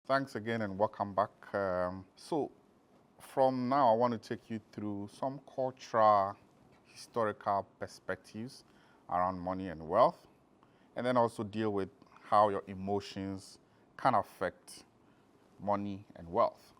Thanks again and welcome back. From now, I want to take you through some cultural, historical perspectives around money and wealth, and then also deal with how your emotions can affect money and wealth.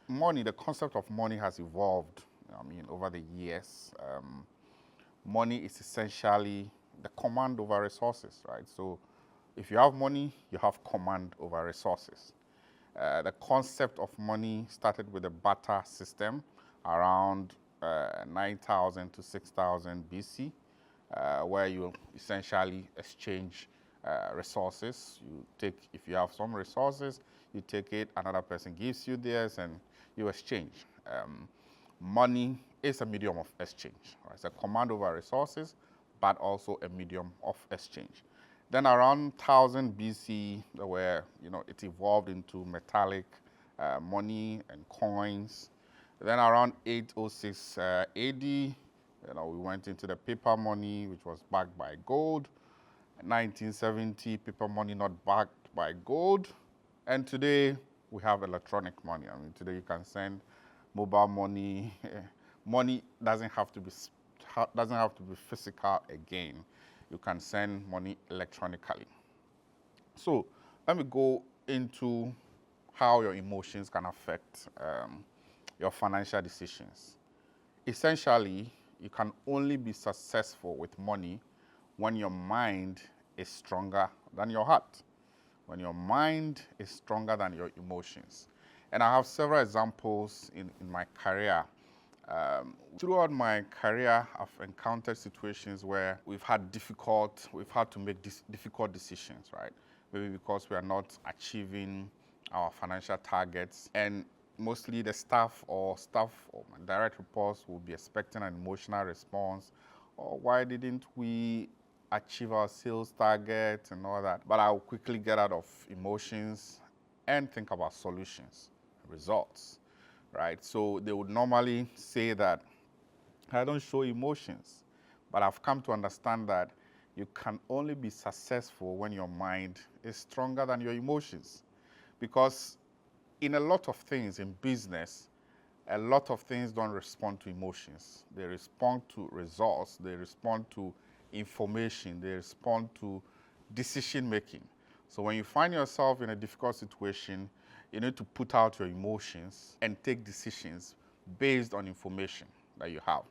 Money, the concept of money has evolved, over the years. Money is essentially the command over resources, right? So if you have money, you have command over resources. The concept of money started with the barter system around 9,000 to 6,000 BC, where you essentially exchange resources. If you have some resources, you take it, another person gives you theirs, and you exchange. Money is a medium of exchange. Right? It's a command over resources, but also a medium of exchange. Then around 1000 BC, it evolved into metallic money and coins. Then around 806 AD, we went into the paper money, which was backed by gold. 1970, paper money not backed by gold. And today, we have electronic money. Today you can send mobile money. Money doesn't have to be physical again. You can send money electronically. So let me go into how your emotions can affect your financial decisions. Essentially, you can only be successful with money when your mind is stronger than your heart, when your mind is stronger than your emotions. And I have several examples in my career. Throughout my career, I've encountered situations where we've had to make difficult decisions, right? Maybe because we are not achieving our financial targets, and mostly the staff or my direct reports will be expecting an emotional response, or why didn't we achieve our sales target and all that. But I'll quickly get out of emotions and think about solutions, results. Right? So they would normally say that I don't show emotions, but I've come to understand that you can only be successful when your mind is stronger than your emotions. Because in a lot of things in business, a lot of things don't respond to emotions. They respond to results, they respond to information, they respond to decision making. So when you find yourself in a difficult situation, you need to put out your emotions and take decisions based on information that you have.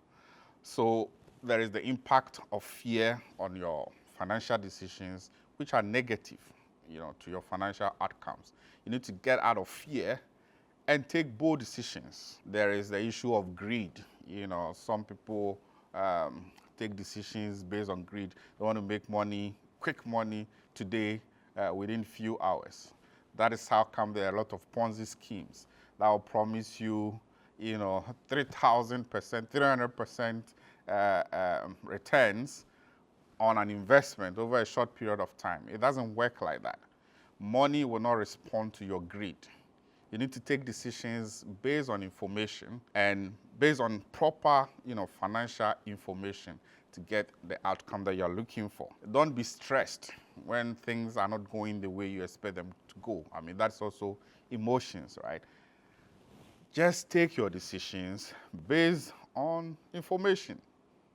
So there is the impact of fear on your financial decisions, which are negative, to your financial outcomes. You need to get out of fear and take bold decisions. There is the issue of greed. Some people take decisions based on greed. They want to make money, quick money today, within few hours. That is how come there are a lot of Ponzi schemes that will promise you, 3,000%, 300% returns on an investment over a short period of time. It doesn't work like that. Money will not respond to your greed. You need to take decisions based on information and based on proper, financial information to get the outcome that you're looking for. Don't be stressed when things are not going the way you expect them to go. That's also emotions, right? Just take your decisions based on information.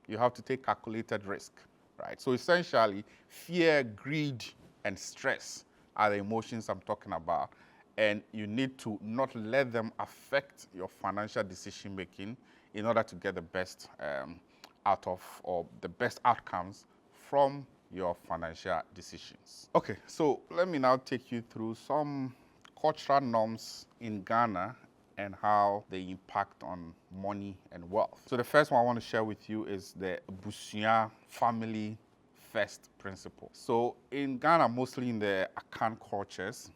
You have to take calculated risk, right? So essentially, fear, greed, and stress are the emotions I'm talking about. And you need to not let them affect your financial decision making in order to get the best the best outcomes from your financial decisions. Okay, so let me now take you through some cultural norms in Ghana and how they impact on money and wealth. So the first one I want to share with you is the Abusua family first principle. So in Ghana, mostly in the Akan cultures,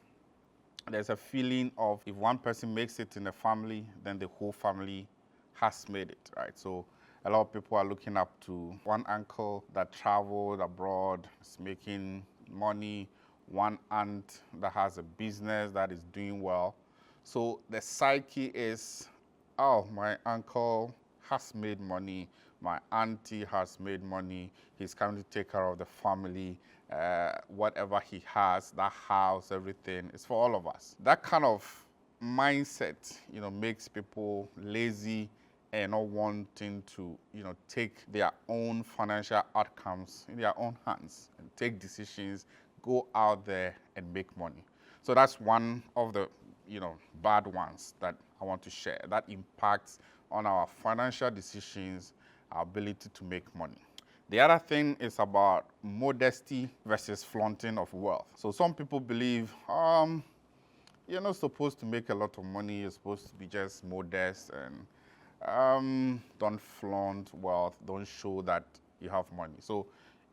there's a feeling of if one person makes it in the family, then the whole family has made it, right? So a lot of people are looking up to one uncle that traveled abroad, is making money, one aunt that has a business that is doing well. So the psyche is, oh, my uncle has made money, my auntie has made money, he's coming to take care of the family, whatever he has, that house, everything, is for all of us. That kind of mindset, makes people lazy and not wanting to, take their own financial outcomes in their own hands and take decisions, go out there and make money. So that's one of the, bad ones that I want to share. That impacts on our financial decisions, our ability to make money. The other thing is about modesty versus flaunting of wealth. So some people believe, you're not supposed to make a lot of money. You're supposed to be just modest and don't flaunt wealth. Don't show that you have money. So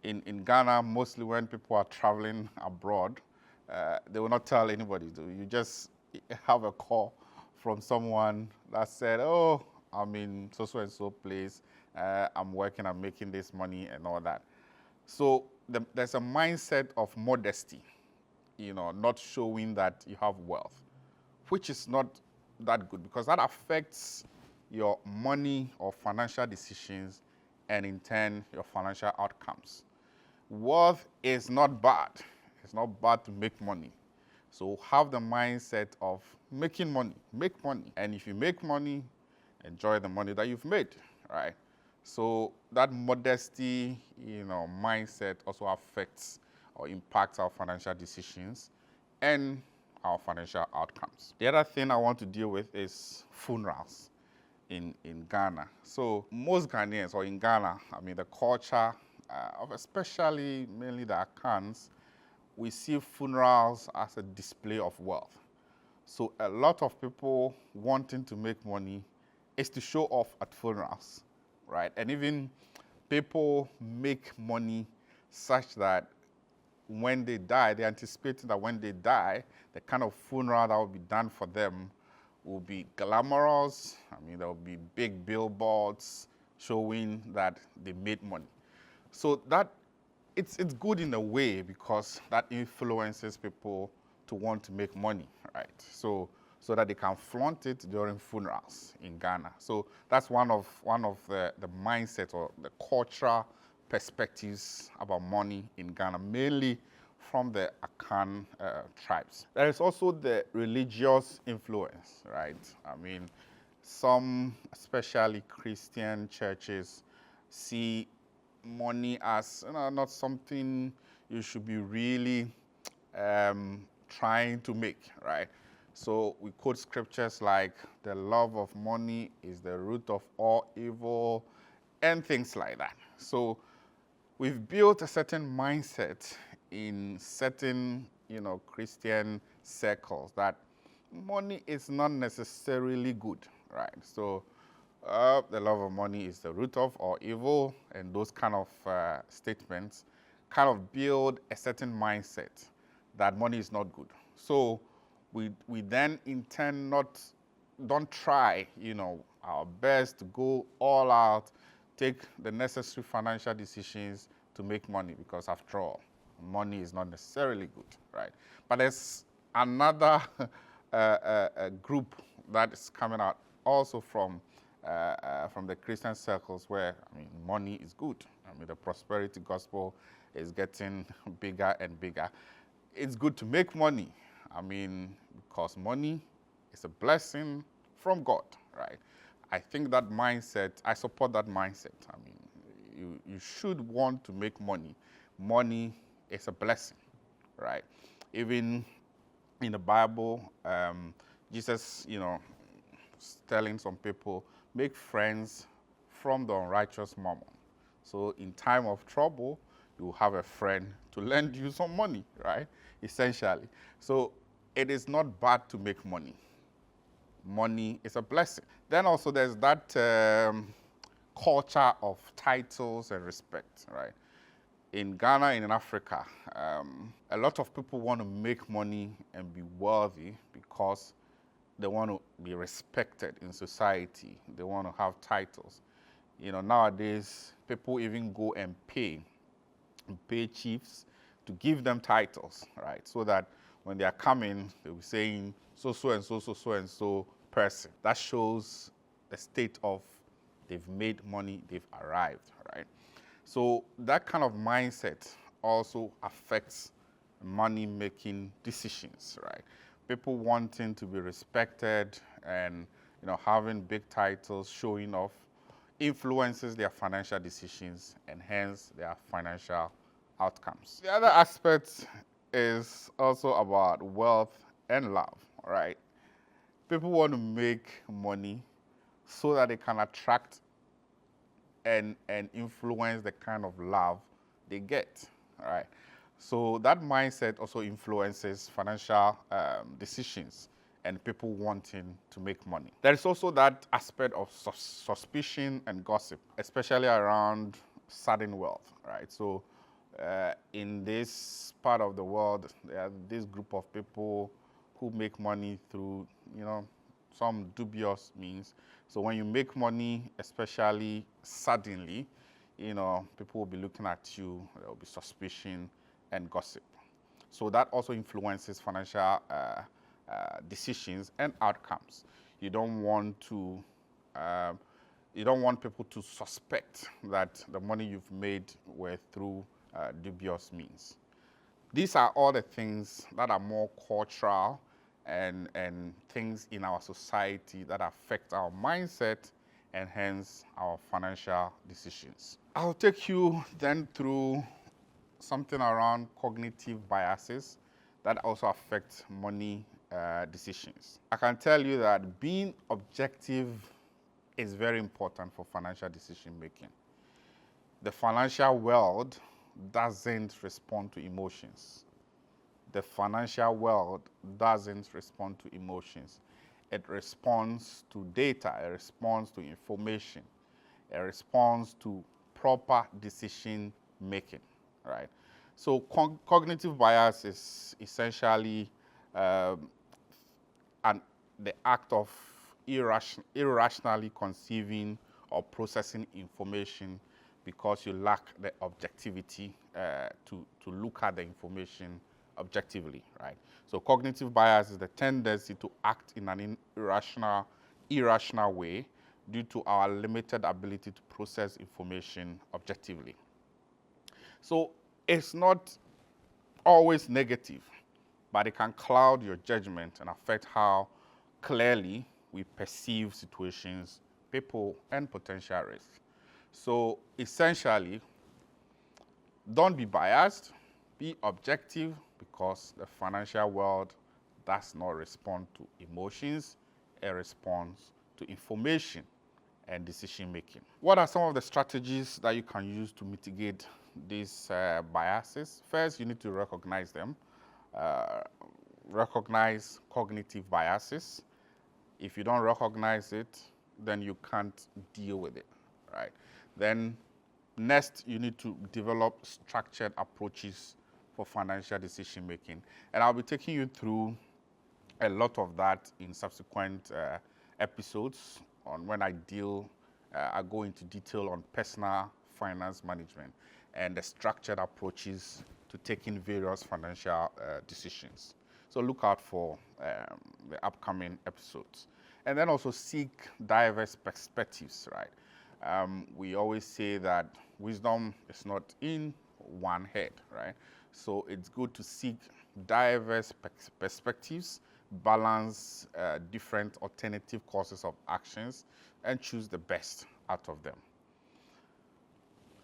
in Ghana, mostly when people are traveling abroad, they will not tell anybody. You just have a call from someone that said, oh, I'm in so and so place. I'm working, I'm making this money and all that. So there's a mindset of modesty, not showing that you have wealth, which is not that good because that affects your money or financial decisions and in turn your financial outcomes. Wealth is not bad. It's not bad to make money. So have the mindset of making money, make money. And if you make money, enjoy the money that you've made, right? So that modesty, mindset also affects or impacts our financial decisions and our financial outcomes. The other thing I want to deal with is funerals in Ghana. So most Ghanaians, or in Ghana, the culture of especially mainly the Akans, we see funerals as a display of wealth. So a lot of people wanting to make money is to show off at funerals, right? And even people make money such that when they die, they're anticipating that when they die, the kind of funeral that will be done for them will be glamorous. There will be big billboards showing that they made money. So that it's good in a way because that influences people to want to make money, right? So that they can flaunt it during funerals in Ghana. So that's one of the mindset or the cultural perspectives about money in Ghana, mainly from the Akan tribes. There is also the religious influence, right? Some, especially Christian churches, see money as not something you should be really trying to make, right? So we quote scriptures like the love of money is the root of all evil and things like that. So we've built a certain mindset in certain, Christian circles that money is not necessarily good, right? So the love of money is the root of all evil, and those kind of statements kind of build a certain mindset that money is not good. So we then in turn don't try, our best to go all out, take the necessary financial decisions to make money, because after all, money is not necessarily good, right? But there's another group that is coming out also from the Christian circles where, money is good. The prosperity gospel is getting bigger and bigger. It's good to make money. Because money is a blessing from God, right? I think that mindset, I support that mindset. You should want to make money. Money is a blessing, right? Even in the Bible, Jesus, telling some people, make friends from the unrighteous mammon. So in time of trouble, you have a friend to lend you some money, right? Essentially. So it is not bad to make money. Money is a blessing. Then also there's that culture of titles and respect, right? In Ghana and in Africa, a lot of people want to make money and be wealthy because they want to be respected in society. They want to have titles. Nowadays, people even go and pay chiefs to give them titles, right? So that when they are coming, they'll be saying so and so person. That shows the state of they've made money, they've arrived, right? So that kind of mindset also affects money-making decisions, right? People wanting to be respected and having big titles, showing off, influences their financial decisions and hence their financial outcomes. The other aspect is also about wealth and love, right? People want to make money so that they can attract and influence the kind of love they get, right? So that mindset also influences financial decisions and people wanting to make money. There is also that aspect of suspicion and gossip, especially around sudden wealth, right? So in this part of the world, there are this group of people who make money through, some dubious means. So when you make money, especially suddenly, people will be looking at you, there will be suspicion and gossip. So that also influences financial decisions and outcomes. You don't want to, you don't want people to suspect that the money you've made were through dubious means. These are all the things that are more cultural and things in our society that affect our mindset and hence our financial decisions. I'll take you then through something around cognitive biases that also affect money decisions. I can tell you that being objective is very important for financial decision making. The financial world doesn't respond to emotions. The financial world doesn't respond to emotions. It responds to data, it responds to information, it responds to proper decision making, right? So cognitive bias is essentially the act of irrationally conceiving or processing information because you lack the objectivity to look at the information objectively, right? So cognitive bias is the tendency to act in an irrational way due to our limited ability to process information objectively. So it's not always negative, but it can cloud your judgment and affect how clearly we perceive situations, people, and potential risks. So essentially, don't be biased, be objective, because the financial world does not respond to emotions, it responds to information and decision making. What are some of the strategies that you can use to mitigate these biases? First, you need to recognize them. Recognize cognitive biases. If you don't recognize it, then you can't deal with it, right? Then next, you need to develop structured approaches for financial decision making. And I'll be taking you through a lot of that in subsequent episodes on when I go into detail on personal finance management and the structured approaches to taking various financial decisions. So look out for the upcoming episodes. And then also seek diverse perspectives, right? We always say that wisdom is not in one head, right? So it's good to seek diverse perspectives, balance different alternative courses of actions, and choose the best out of them.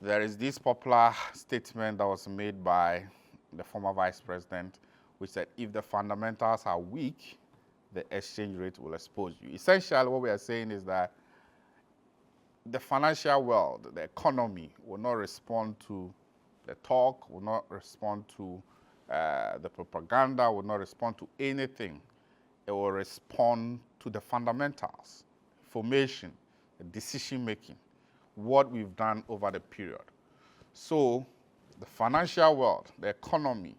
There is this popular statement that was made by the former vice president, which said, if the fundamentals are weak, the exchange rate will expose you. Essentially, what we are saying is that the financial world, the economy, will not respond to the talk, will not respond to the propaganda, will not respond to anything. It will respond to the fundamentals, information, the decision making, what we've done over the period. So the financial world, the economy,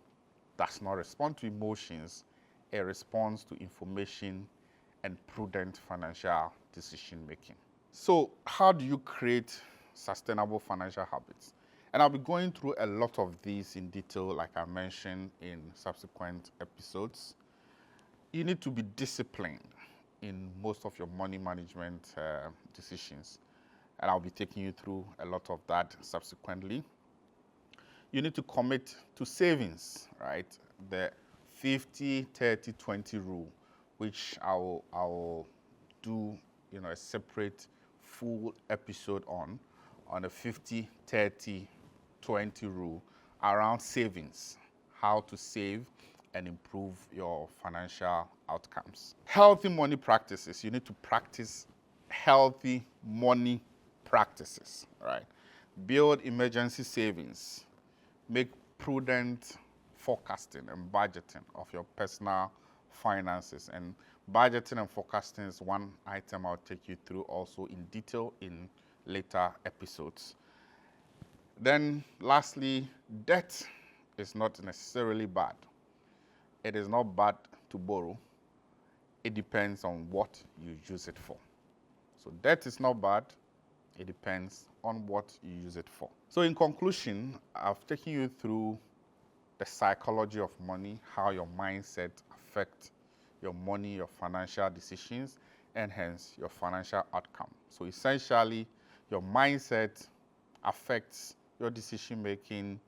does not respond to emotions. It responds to information and prudent financial decision making. So how do you create sustainable financial habits? And I'll be going through a lot of these in detail, like I mentioned in subsequent episodes. You need to be disciplined in most of your money management decisions. And I'll be taking you through a lot of that subsequently. You need to commit to savings, right? The 50-30-20 rule, which I will do, a separate full episode on a 50-30-20 rule around savings, how to save and improve your financial outcomes. Healthy money practices. You need to practice healthy money practices, right? Build emergency savings. Make prudent forecasting and budgeting of your personal finances. And budgeting and forecasting is one item I'll take you through also in detail in later episodes. Then lastly, debt is not necessarily bad. It is not bad to borrow. It depends on what you use it for. So debt is not bad. It depends on what you use it for. So in conclusion, I've taken you through the psychology of money, how your mindset affects your money, your financial decisions, and hence your financial outcome. So essentially, your mindset affects your decision making,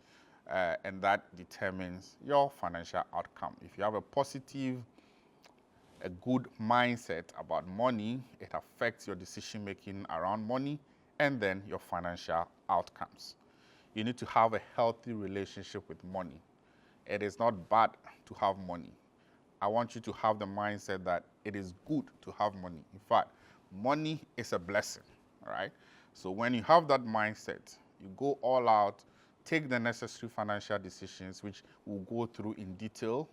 and that determines your financial outcome. If you have a positive, a good mindset about money, it affects your decision making around money and then your financial outcomes. You need to have a healthy relationship with money. It is not bad to have money. I want you to have the mindset that it is good to have money. In fact, money is a blessing, all right? So when you have that mindset, you go all out, take the necessary financial decisions, which we'll go through in detail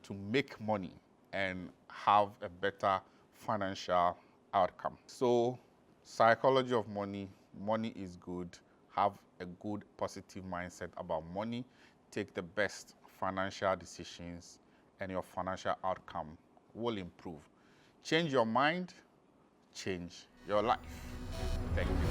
to make money and have a better financial outcome. So psychology of money, money is good. Have a good positive mindset about money. Take the best financial decisions and your financial outcome will improve. Change your mind, change your life. Thank you.